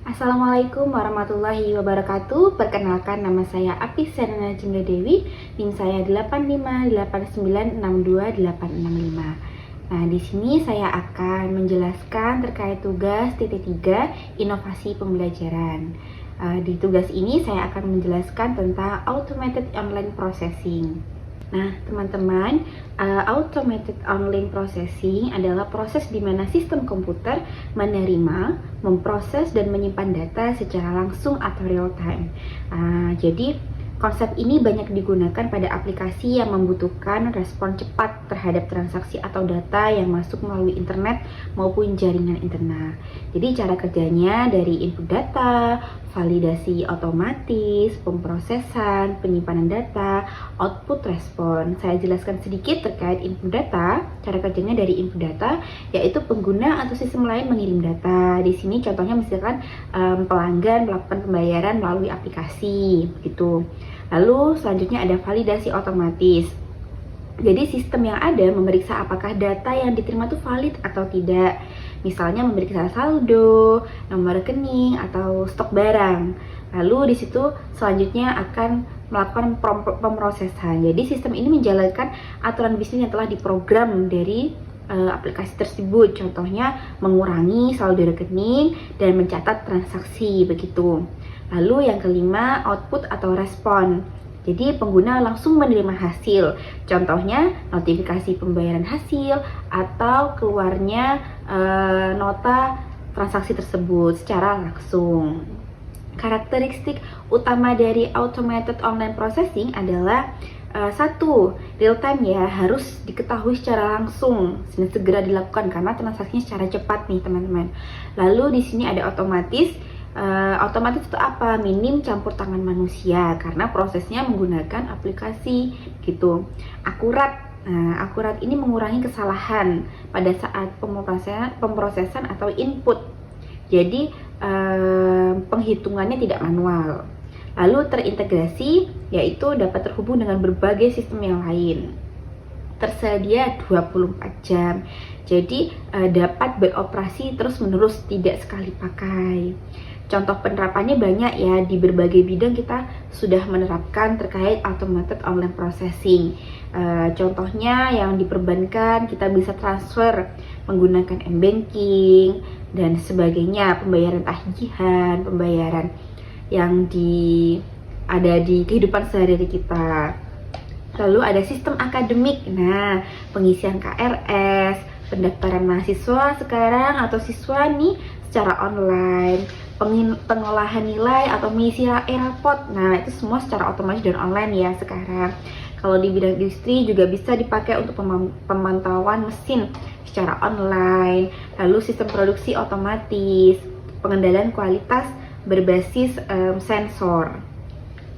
Assalamualaikum warahmatullahi wabarakatuh. Perkenalkan, nama saya Apis Serena Jengga Dewi. NIM saya 8589628865. Nah, di sini saya akan menjelaskan terkait tugas TT3 inovasi pembelajaran. Di tugas ini saya akan menjelaskan tentang automated online processing. Nah, teman-teman, automated online processing adalah proses di mana sistem komputer menerima, memproses, dan menyimpan data secara langsung atau real time. Jadi, konsep ini banyak digunakan pada aplikasi yang membutuhkan respon cepat terhadap transaksi atau data yang masuk melalui internet maupun jaringan internal. Jadi cara kerjanya dari input data, validasi otomatis, pemrosesan, penyimpanan data, output respon. Saya jelaskan sedikit terkait input data. Cara kerjanya dari input data yaitu pengguna atau sistem lain mengirim data. Di sini contohnya misalkan pelanggan melakukan pembayaran melalui aplikasi gitu. Lalu selanjutnya ada validasi otomatis. Jadi sistem yang ada memeriksa apakah data yang diterima itu valid atau tidak. Misalnya memeriksa saldo, nomor rekening, atau stok barang. Lalu di situ selanjutnya akan melakukan pemrosesan. Jadi sistem ini menjalankan aturan bisnis yang telah diprogram dari aplikasi tersebut. Contohnya mengurangi saldo rekening dan mencatat transaksi begitu. Lalu yang kelima, output atau respon. Jadi pengguna langsung menerima hasil. Contohnya notifikasi pembayaran hasil atau keluarnya nota transaksi tersebut secara langsung. Karakteristik utama dari automated online processing adalah satu, real time ya, harus diketahui secara langsung dan segera dilakukan karena transaksinya secara cepat nih teman-teman. Lalu di sini ada otomatis. Otomatis itu apa? Minim campur tangan manusia karena prosesnya menggunakan aplikasi gitu. Akurat. Nah, akurat ini mengurangi kesalahan pada saat pemrosesan atau input. Jadi penghitungannya tidak manual. Lalu terintegrasi, yaitu dapat terhubung dengan berbagai sistem yang lain. Tersedia 24 jam. Jadi dapat beroperasi terus-menerus, tidak sekali pakai. Contoh penerapannya banyak ya, di berbagai bidang kita sudah menerapkan terkait automated online processing. Contohnya yang di perbankan kita bisa transfer menggunakan m-banking dan sebagainya, pembayaran tagihan, pembayaran yang ada di kehidupan sehari-hari kita. Lalu ada sistem akademik, nah pengisian KRS, pendaftaran mahasiswa sekarang atau siswa nih secara online, pengolahan nilai atau mengisi e-raport. Nah, itu semua secara otomatis dan online ya sekarang. Kalau di bidang industri juga bisa dipakai untuk pemantauan mesin secara online. Lalu sistem produksi otomatis, pengendalian kualitas berbasis sensor.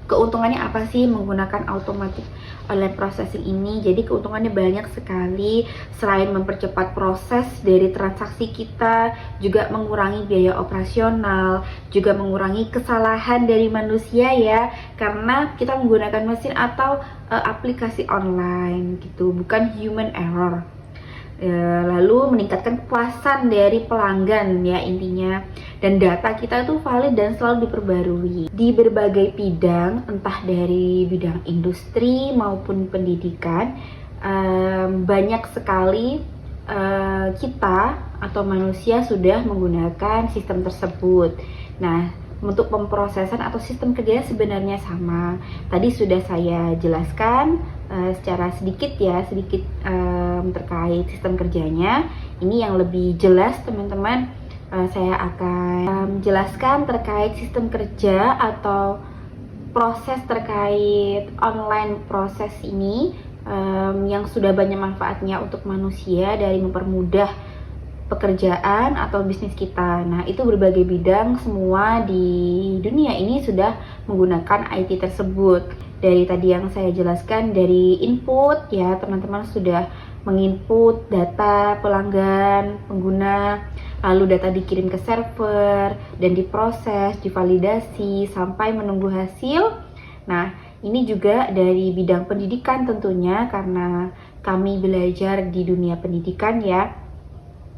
Keuntungannya apa sih menggunakan automatic online processing ini? Jadi keuntungannya banyak sekali. Selain mempercepat proses dari transaksi kita, juga mengurangi biaya operasional, juga mengurangi kesalahan dari manusia ya, karena kita menggunakan mesin atau aplikasi online gitu, bukan human error. Lalu meningkatkan kepuasan dari pelanggan ya intinya, dan data kita itu valid dan selalu diperbarui di berbagai bidang, entah dari bidang industri maupun pendidikan. Banyak sekali kita atau manusia sudah menggunakan sistem tersebut. Nah, untuk pemrosesan atau sistem kerjanya sebenarnya sama. Tadi sudah saya jelaskan secara sedikit terkait sistem kerjanya. Ini yang lebih jelas teman-teman, saya akan jelaskan terkait sistem kerja atau proses terkait online proses ini yang sudah banyak manfaatnya untuk manusia, dari mempermudah pekerjaan atau bisnis kita. Nah, itu berbagai bidang semua di dunia ini sudah menggunakan IT tersebut. Dari tadi yang saya jelaskan, dari input ya, teman-teman sudah menginput data pelanggan, pengguna, lalu data dikirim ke server dan diproses, divalidasi sampai menunggu hasil. Nah, ini juga dari bidang pendidikan tentunya karena kami belajar di dunia pendidikan ya.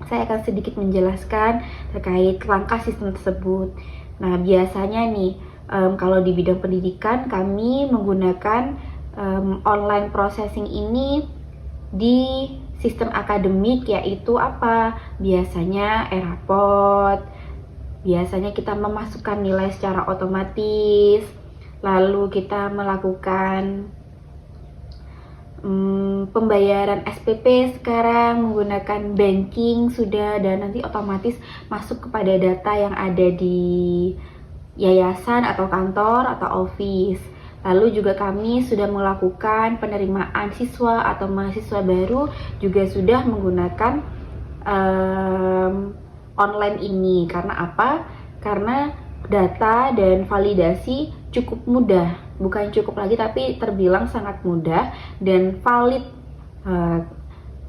saya akan sedikit menjelaskan terkait langkah sistem tersebut. Nah, biasanya nih, kalau di bidang pendidikan kami menggunakan online processing ini di sistem akademik, yaitu apa? Biasanya e-raport, biasanya kita memasukkan nilai secara otomatis, lalu kita melakukan pembayaran SPP sekarang menggunakan banking sudah, dan nanti otomatis masuk kepada data yang ada di yayasan atau kantor atau office. Lalu juga kami sudah melakukan penerimaan siswa atau mahasiswa baru juga sudah menggunakan online ini. Karena apa? Karena data dan validasi cukup mudah, bukan cukup lagi tapi terbilang sangat mudah dan valid.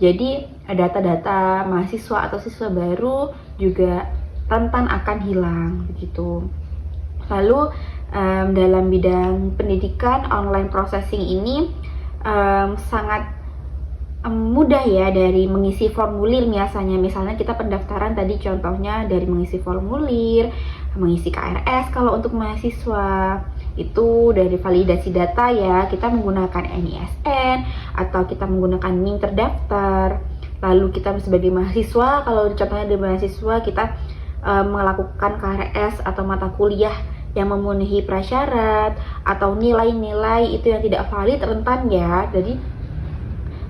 Jadi data-data mahasiswa atau siswa baru juga rentan akan hilang begitu. Lalu dalam bidang pendidikan, online processing ini sangat mudah ya, dari mengisi formulir misalnya kita pendaftaran tadi contohnya dari mengisi formulir, mengisi KRS kalau untuk mahasiswa, itu dari validasi data ya, kita menggunakan NISN atau kita menggunakan NIM terdaftar. Lalu kita sebagai mahasiswa, kalau contohnya dari mahasiswa kita melakukan KRS atau mata kuliah yang memenuhi prasyarat atau nilai-nilai itu yang tidak valid, rentan ya. Jadi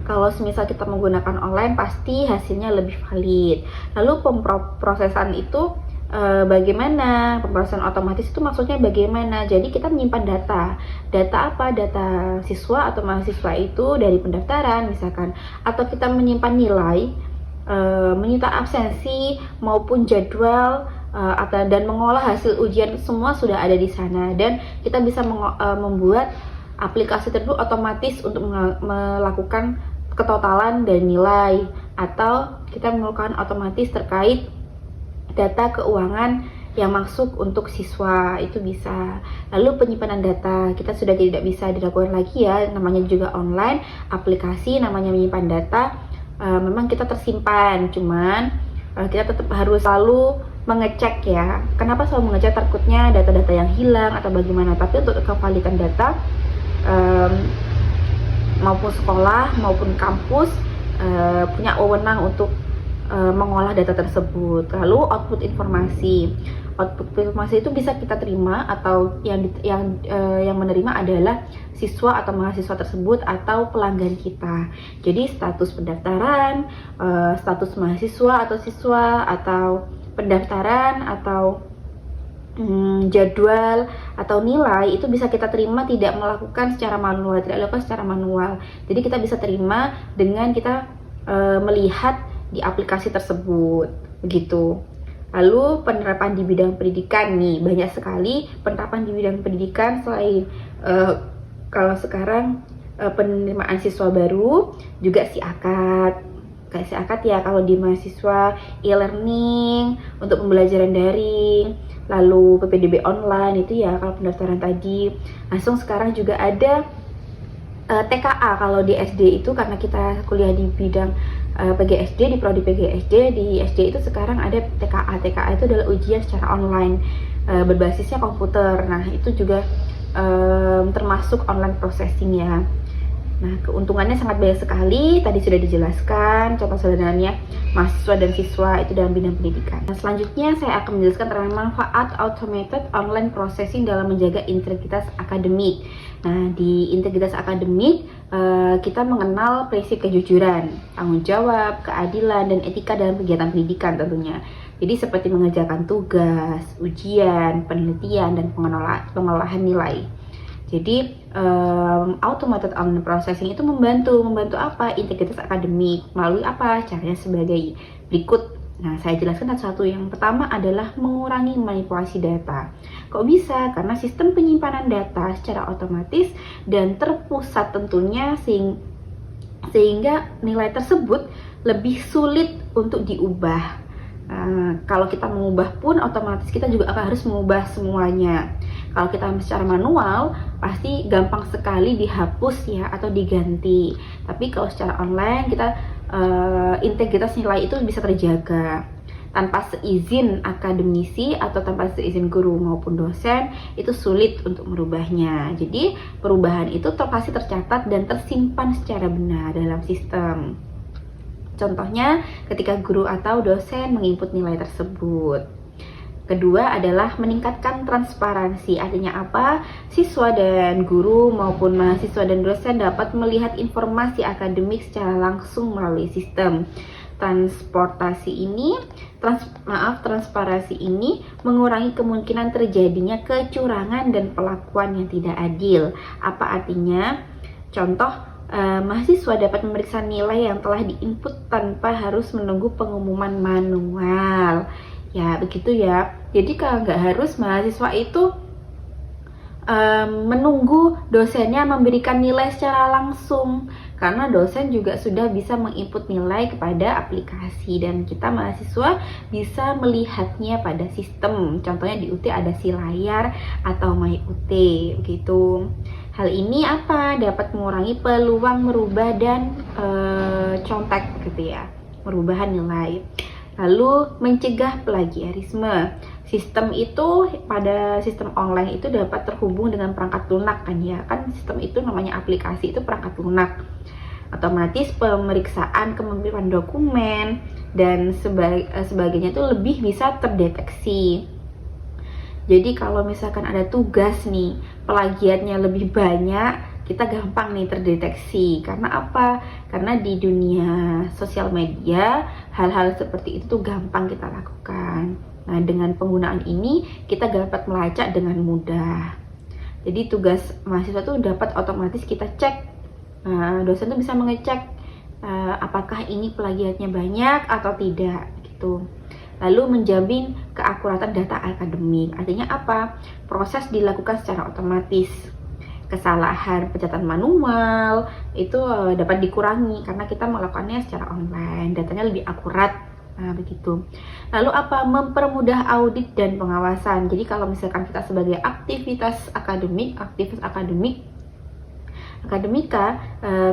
kalau semisal kita menggunakan online pasti hasilnya lebih valid. Lalu pemrosesan itu bagaimana? Pemrosesan otomatis itu maksudnya bagaimana? Jadi kita menyimpan data. Data apa? Data siswa atau mahasiswa itu dari pendaftaran misalkan, atau kita menyimpan nilai, menyita absensi maupun jadwal, dan mengolah hasil ujian, semua sudah ada di sana, dan kita bisa membuat aplikasi tersebut otomatis untuk melakukan ketotalan dan nilai, atau kita melakukan otomatis terkait data keuangan yang masuk untuk siswa, itu bisa. Lalu penyimpanan data kita sudah tidak bisa dilakukan lagi ya, namanya juga online aplikasi, namanya menyimpan data. Memang kita tersimpan, cuman kita tetap harus selalu mengecek ya. Kenapa selalu mengecek? Takutnya data-data yang hilang atau bagaimana. Tapi untuk kevalidan data, maupun sekolah maupun kampus punya wewenang untuk mengolah data tersebut. Lalu output informasi itu bisa kita terima, atau yang menerima adalah siswa atau mahasiswa tersebut atau pelanggan kita. Jadi status pendaftaran, status mahasiswa atau siswa, atau pendaftaran, atau jadwal atau nilai itu bisa kita terima tidak dilakukan secara manual. Jadi kita bisa terima dengan kita melihat di aplikasi tersebut begitu. Lalu penerapan di bidang pendidikan nih, banyak sekali penerapan di bidang pendidikan. Selain kalau sekarang penerimaan siswa baru, juga kayak SIAKAD ya kalau di mahasiswa, e-learning untuk pembelajaran daring, lalu PPDB online itu ya kalau pendaftaran tadi. Langsung sekarang juga ada TKA kalau di SD itu, karena kita kuliah di bidang PGSD, di prodi PGSD, di SD itu sekarang ada TKA. TKA itu adalah ujian secara online berbasisnya komputer. Nah itu juga termasuk online processing ya. Nah, keuntungannya sangat banyak sekali. Tadi sudah dijelaskan contoh sederhananya mahasiswa dan siswa itu dalam bidang pendidikan. Nah, selanjutnya saya akan menjelaskan tentang manfaat automated online processing dalam menjaga integritas akademik. Nah, di integritas akademik kita mengenal prinsip kejujuran, tanggung jawab, keadilan, dan etika dalam kegiatan pendidikan tentunya. Jadi seperti mengerjakan tugas, ujian, penelitian, dan pengolahan nilai. Jadi automated online processing itu membantu apa? Integritas akademik. Melalui apa? Caranya sebagai berikut. Nah, saya jelaskan satu-satu. Yang pertama adalah mengurangi manipulasi data. Kok bisa? Karena sistem penyimpanan data secara otomatis dan terpusat tentunya, sehingga nilai tersebut lebih sulit untuk diubah. Kalau kita mengubah pun otomatis kita juga akan harus mengubah semuanya. Kalau kita secara manual pasti gampang sekali dihapus ya atau diganti. Tapi kalau secara online kita integritas nilai itu bisa terjaga. Tanpa seizin akademisi atau tanpa seizin guru maupun dosen, itu sulit untuk merubahnya. Jadi perubahan itu pasti tercatat dan tersimpan secara benar dalam sistem. Contohnya ketika guru atau dosen menginput nilai tersebut. Kedua adalah meningkatkan transparansi. Artinya apa? Siswa dan guru maupun mahasiswa dan dosen dapat melihat informasi akademik secara langsung melalui sistem. Transparansi ini mengurangi kemungkinan terjadinya kecurangan dan perlakuan yang tidak adil. Apa artinya? Contoh, mahasiswa dapat memeriksa nilai yang telah diinput tanpa harus menunggu pengumuman manual. Ya, begitu ya. Jadi kalau nggak harus mahasiswa itu menunggu dosennya memberikan nilai secara langsung, karena dosen juga sudah bisa menginput nilai kepada aplikasi dan kita mahasiswa bisa melihatnya pada sistem. Contohnya di UT ada SiLayar atau MyUT begitu. Hal ini dapat mengurangi peluang merubah dan contek gitu ya, merubahan nilai. Lalu mencegah plagiarisme. Pada sistem online itu dapat terhubung dengan perangkat lunak kan ya. Kan sistem itu namanya aplikasi, itu perangkat lunak. Otomatis pemeriksaan kemampuan dokumen dan sebagainya itu lebih bisa terdeteksi. Jadi kalau misalkan ada tugas nih, plagiatnya lebih banyak, kita gampang nih terdeteksi. Karena apa? Karena di dunia sosial media hal-hal seperti itu tuh gampang kita lakukan. Nah, dengan penggunaan ini kita dapat melacak dengan mudah. Jadi tugas mahasiswa tuh dapat otomatis kita cek. Nah, dosen tuh bisa mengecek apakah ini plagiatnya banyak atau tidak gitu. Lalu menjamin keakuratan data akademik. Artinya apa? Proses dilakukan secara otomatis. Kesalahan pencatatan manual itu dapat dikurangi karena kita melakukannya secara online. Datanya lebih akurat. Nah, begitu. Lalu mempermudah audit dan pengawasan. Jadi kalau misalkan kita sebagai aktivitas akademika,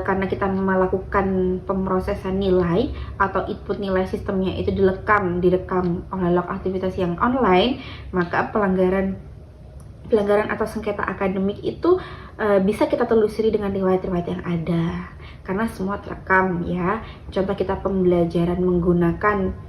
karena kita melakukan pemrosesan nilai atau input nilai sistemnya itu direkam oleh log aktivitas yang online, maka pelanggaran atau sengketa akademik itu bisa kita telusuri dengan riwayat-riwayat yang ada karena semua terekam ya. Contoh kita pembelajaran menggunakan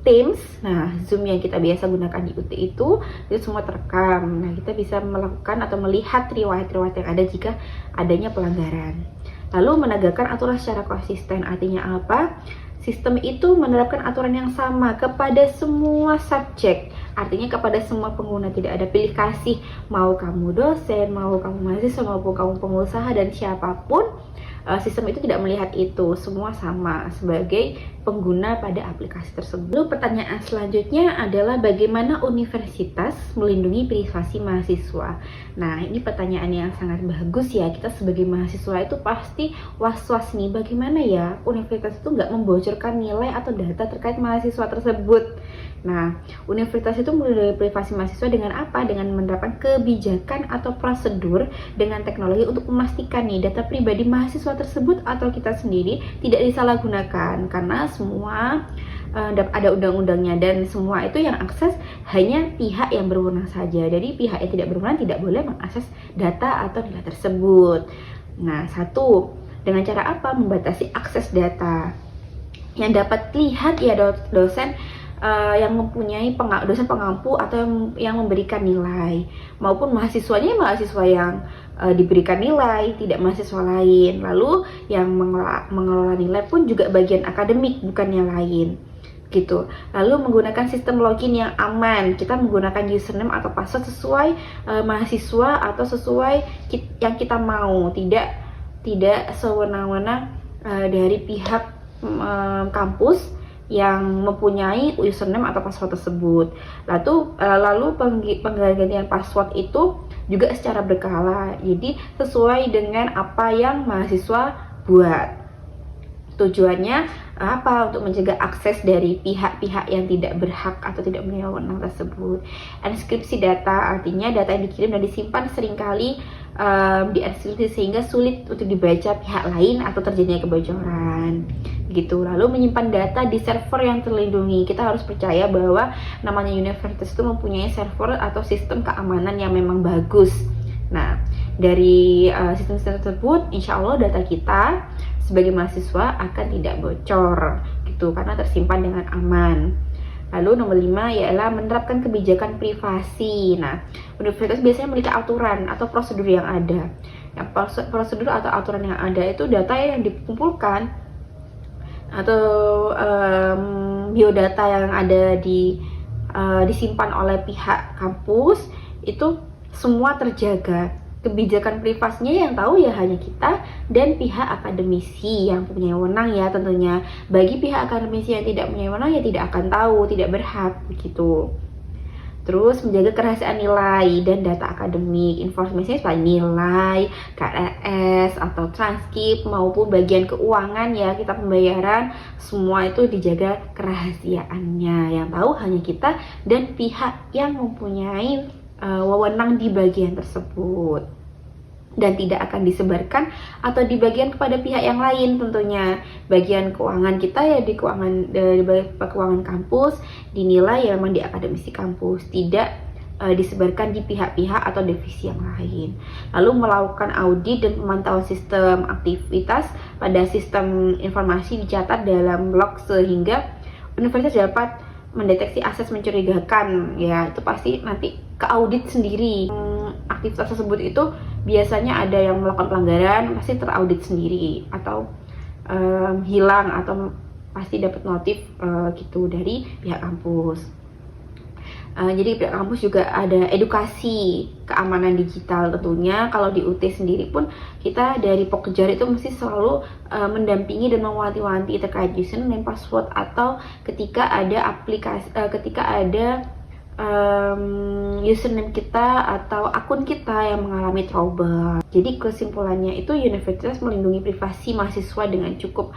Teams, nah Zoom yang kita biasa gunakan di UT itu semua terekam. Nah, kita bisa melakukan atau melihat riwayat-riwayat yang ada jika adanya pelanggaran. Lalu menegakkan aturan secara konsisten. Artinya apa? Sistem itu menerapkan aturan yang sama kepada semua subjek. Artinya kepada semua pengguna, tidak ada pilih kasih. Mau kamu dosen, mau kamu mahasiswa, maupun kamu pengusaha dan siapapun, sistem itu tidak melihat itu. Semua sama sebagai pengguna pada aplikasi tersebut. Lalu pertanyaan selanjutnya adalah bagaimana universitas melindungi privasi mahasiswa. Nah, ini pertanyaan yang sangat bagus ya. Kita sebagai mahasiswa itu pasti was-was nih, bagaimana ya universitas itu nggak membocorkan nilai atau data terkait mahasiswa tersebut. Nah, universitas itu melindungi privasi mahasiswa dengan apa? Dengan menerapkan kebijakan atau prosedur dengan teknologi untuk memastikan nih data pribadi mahasiswa tersebut atau kita sendiri tidak disalahgunakan, karena semua ada undang-undangnya dan semua itu yang akses hanya pihak yang berwenang saja. Jadi pihak yang tidak berwenang tidak boleh mengakses data atau nilai tersebut. Nah, dengan cara apa? Membatasi akses data. Yang dapat lihat ya dosen yang mempunyai dosen pengampu atau yang memberikan nilai, maupun mahasiswanya mahasiswa yang diberikan nilai, tidak mahasiswa lain. Lalu yang mengelola nilai pun juga bagian akademik, bukan yang lain gitu. Lalu menggunakan sistem login yang aman. Kita menggunakan username atau password sesuai mahasiswa atau sesuai yang kita mau, tidak sewenang-wenang dari pihak kampus yang mempunyai username atau password tersebut. Lalu penggantian password itu juga secara berkala, jadi sesuai dengan apa yang mahasiswa buat. Tujuannya untuk mencegah akses dari pihak-pihak yang tidak berhak atau tidak punya wewenang tersebut. Enskripsi data artinya data yang dikirim dan disimpan seringkali dienkripsi sehingga sulit untuk dibaca pihak lain atau terjadinya kebocoran gitu. Lalu menyimpan data di server yang terlindungi. Kita harus percaya bahwa namanya universitas itu mempunyai server atau sistem keamanan yang memang bagus. Nah, dari sistem-sistem tersebut, insya Allah data kita sebagai mahasiswa akan tidak bocor gitu, karena tersimpan dengan aman. Lalu nomor 5 ialah menerapkan kebijakan privasi. Nah, universitas biasanya memiliki aturan atau prosedur yang ada. Yang prosedur atau aturan yang ada itu data yang dikumpulkan atau biodata yang ada disimpan oleh pihak kampus itu semua terjaga. Kebijakan privasinya yang tahu ya hanya kita dan pihak akademisi yang punya wewenang ya tentunya. Bagi pihak akademisi yang tidak punya wewenang ya tidak akan tahu, tidak berhak begitu. Terus menjaga kerahasiaan nilai dan data akademik, informasinya seperti nilai, KRS atau transkrip maupun bagian keuangan ya, kita pembayaran, semua itu dijaga kerahasiaannya. Yang tahu hanya kita dan pihak yang mempunyai wewenang di bagian tersebut, dan tidak akan disebarkan atau dibagikan kepada pihak yang lain tentunya. Bagian keuangan kita ya di keuangan kampus, dinilai ya memang di akademisi kampus, tidak disebarkan di pihak-pihak atau divisi yang lain. Lalu melakukan audit dan pemantauan sistem aktivitas pada sistem informasi dicatat dalam log sehingga universitas dapat mendeteksi akses mencurigakan ya, itu pasti nanti ke audit sendiri. Aktivitas tersebut itu biasanya ada yang melakukan pelanggaran pasti teraudit sendiri atau hilang atau pasti dapat notif gitu dari pihak kampus. Jadi pihak kampus juga ada edukasi keamanan digital tentunya. Kalau di UT sendiri pun kita dari Pokja itu mesti selalu mendampingi dan mewanti-wanti terkait username dan password atau ketika ada username kita atau akun kita yang mengalami trouble. Jadi kesimpulannya itu universitas melindungi privasi mahasiswa dengan cukup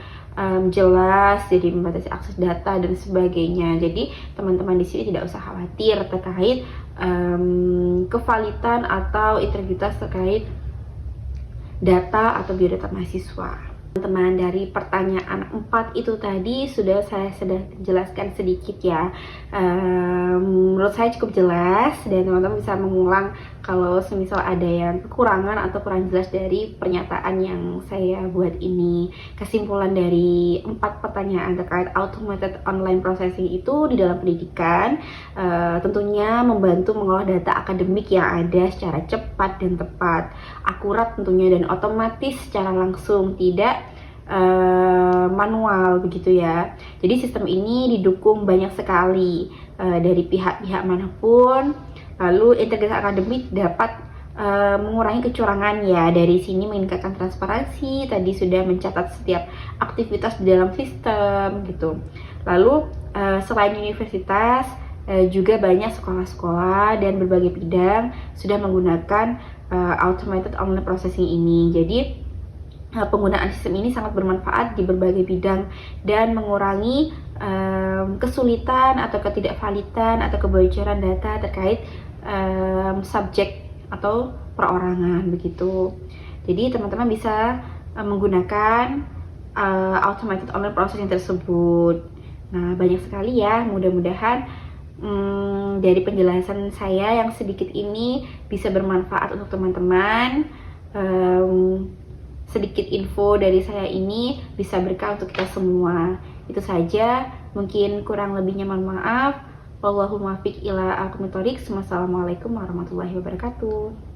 jelas, jadi membatasi akses data dan sebagainya. Jadi teman-teman di sini tidak usah khawatir terkait kevalidan atau integritas terkait data atau biodata mahasiswa. Teman-teman, dari pertanyaan 4 itu tadi sudah jelaskan sedikit ya. Menurut saya cukup jelas dan teman-teman bisa mengulang kalau semisal ada yang kekurangan atau kurang jelas dari pernyataan yang saya buat ini. Kesimpulan dari 4 pertanyaan terkait automated online processing itu di dalam pendidikan tentunya membantu mengolah data akademik yang ada secara cepat dan tepat, akurat tentunya, dan otomatis secara langsung, tidak manual begitu ya. Jadi sistem ini didukung banyak sekali dari pihak-pihak manapun. Lalu integritas akademik dapat mengurangi kecurangan ya. Dari sini meningkatkan transparansi, tadi sudah mencatat setiap aktivitas di dalam sistem gitu. Lalu selain universitas juga banyak sekolah-sekolah dan berbagai bidang sudah menggunakan automated online processing ini. Jadi penggunaan sistem ini sangat bermanfaat di berbagai bidang dan mengurangi kesulitan atau ketidakvalidan atau kebocoran data terkait subjek atau perorangan begitu. Jadi teman-teman bisa menggunakan automated online processing tersebut. Nah, banyak sekali ya, mudah-mudahan dari penjelasan saya yang sedikit ini bisa bermanfaat untuk teman-teman. Sedikit info dari saya ini bisa berkah untuk kita semua. Itu saja, mungkin kurang lebihnya mohon maaf. Wallahul muwaffiq ila aqwamit thoriq. Wassalamualaikum warahmatullahi wabarakatuh.